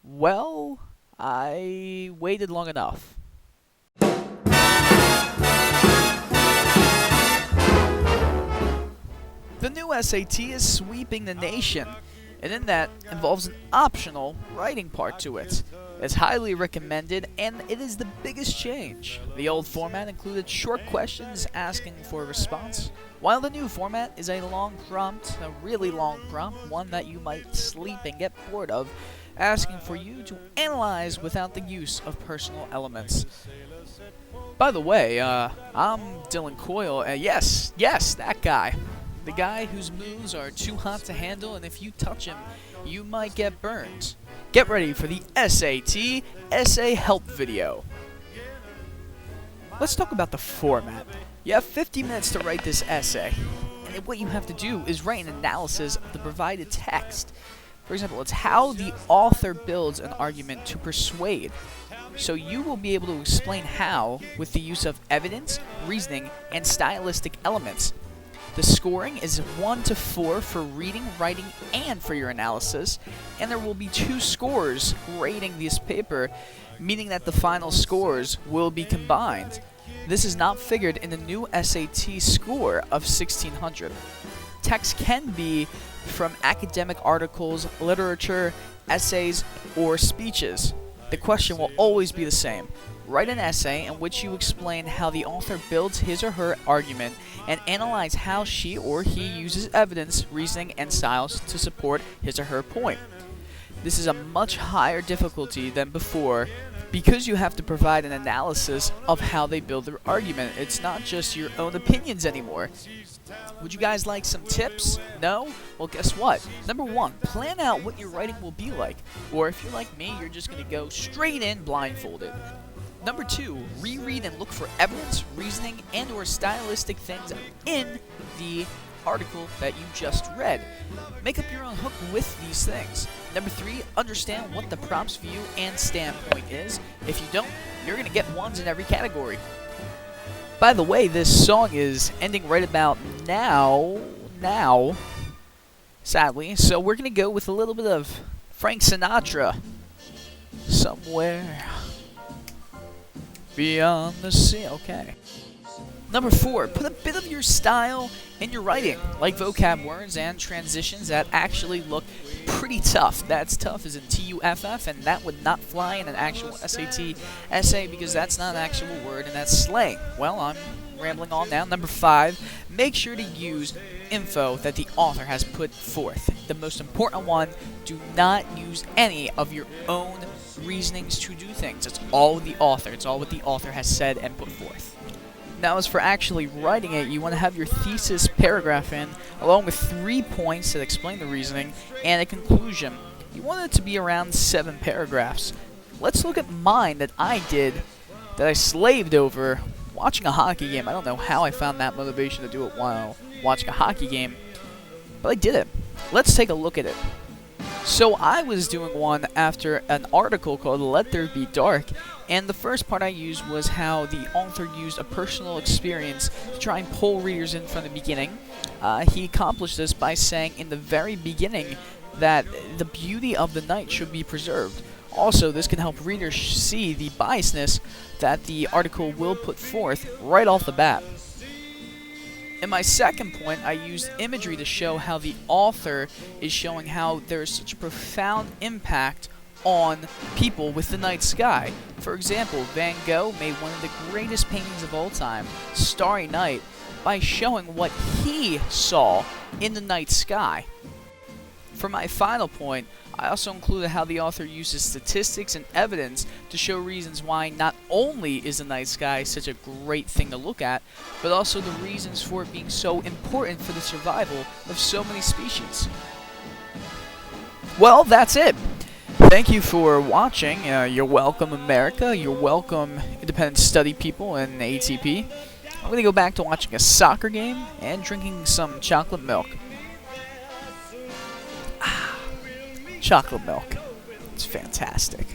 Well, I waited long enough. The new SAT is sweeping the nation, and in that involves an optional writing part to it. It's highly recommended, and it is the biggest change. The old format included short questions asking for a response, while the new format is a long prompt, a really long prompt, one that you might sleep and get bored of, asking for you to analyze without the use of personal elements. By the way, I'm Dylan Coyle, yes, that guy. The guy whose moves are too hot to handle, and if you touch him, you might get burned. Get ready for the SAT Essay Help video. Let's talk about the format. You have 50 minutes to write this essay, and what you have to do is write an analysis of the provided text. For example, it's how the author builds an argument to persuade. So you will be able to explain how with the use of evidence, reasoning, and stylistic elements. The scoring is 1 to 4 for reading, writing, and for your analysis, and there will be 2 scores rating this paper, meaning that the final scores will be combined. This is not figured in the new SAT score of 1600. Text can be from academic articles, literature, essays, or speeches. The question will always be the same. Write an essay in which you explain how the author builds his or her argument and analyze how she or he uses evidence, reasoning, and styles to support his or her point. This is a much higher difficulty than before because you have to provide an analysis of how they build their argument. It's not just your own opinions anymore. Would you guys like some tips? No? Well, guess what? Number 1, plan out what your writing will be like. Or if you're like me, you're just going to go straight in blindfolded. Number 2, reread and look for evidence, reasoning, and or stylistic things in the article that you just read. Make up your own hook with these things. Number 3, understand what the prompt's view and standpoint is. If you don't, you're going to get 1s in every category. By the way, this song is ending right about now, sadly, so we're going to go with a little bit of Frank Sinatra. Somewhere beyond the sea. Okay. Number 4, put a bit of your style in your writing, like vocab words and transitions that actually look pretty tough. That's tough as in TUFF, and that would not fly in an actual SAT essay because that's not an actual word and that's slang. Well, I'm rambling on now. Number 5, make sure to use info that the author has put forth. The most important one, do not use any of your own reasonings to do things. It's all the author. It's all what the author has said and put forth. Now, as for actually writing it, you want to have your thesis paragraph in, along with 3 points that explain the reasoning, and a conclusion. You want it to be around 7 paragraphs. Let's look at mine that I did, that I slaved over watching a hockey game. I don't know how I found that motivation to do it while watching a hockey game, but I did it. Let's take a look at it. So I was doing one after an article called Let There Be Dark, and the first part I used was how the author used a personal experience to try and pull readers in from the beginning. He accomplished this by saying in the very beginning that the beauty of the night should be preserved. Also, this can help readers see the biasness that the article will put forth right off the bat. In my second point, I used imagery to show how the author is showing how there is such a profound impact on people with the night sky. For example, Van Gogh made one of the greatest paintings of all time, Starry Night, by showing what he saw in the night sky. For my final point, I also included how the author uses statistics and evidence to show reasons why not only is the night sky such a great thing to look at, but also the reasons for it being so important for the survival of so many species. Well, that's it. Thank you for watching. You're welcome, America. You're welcome, independent study people and ATP. I'm going to go back to watching a soccer game and drinking some chocolate milk. Chocolate milk. It's fantastic.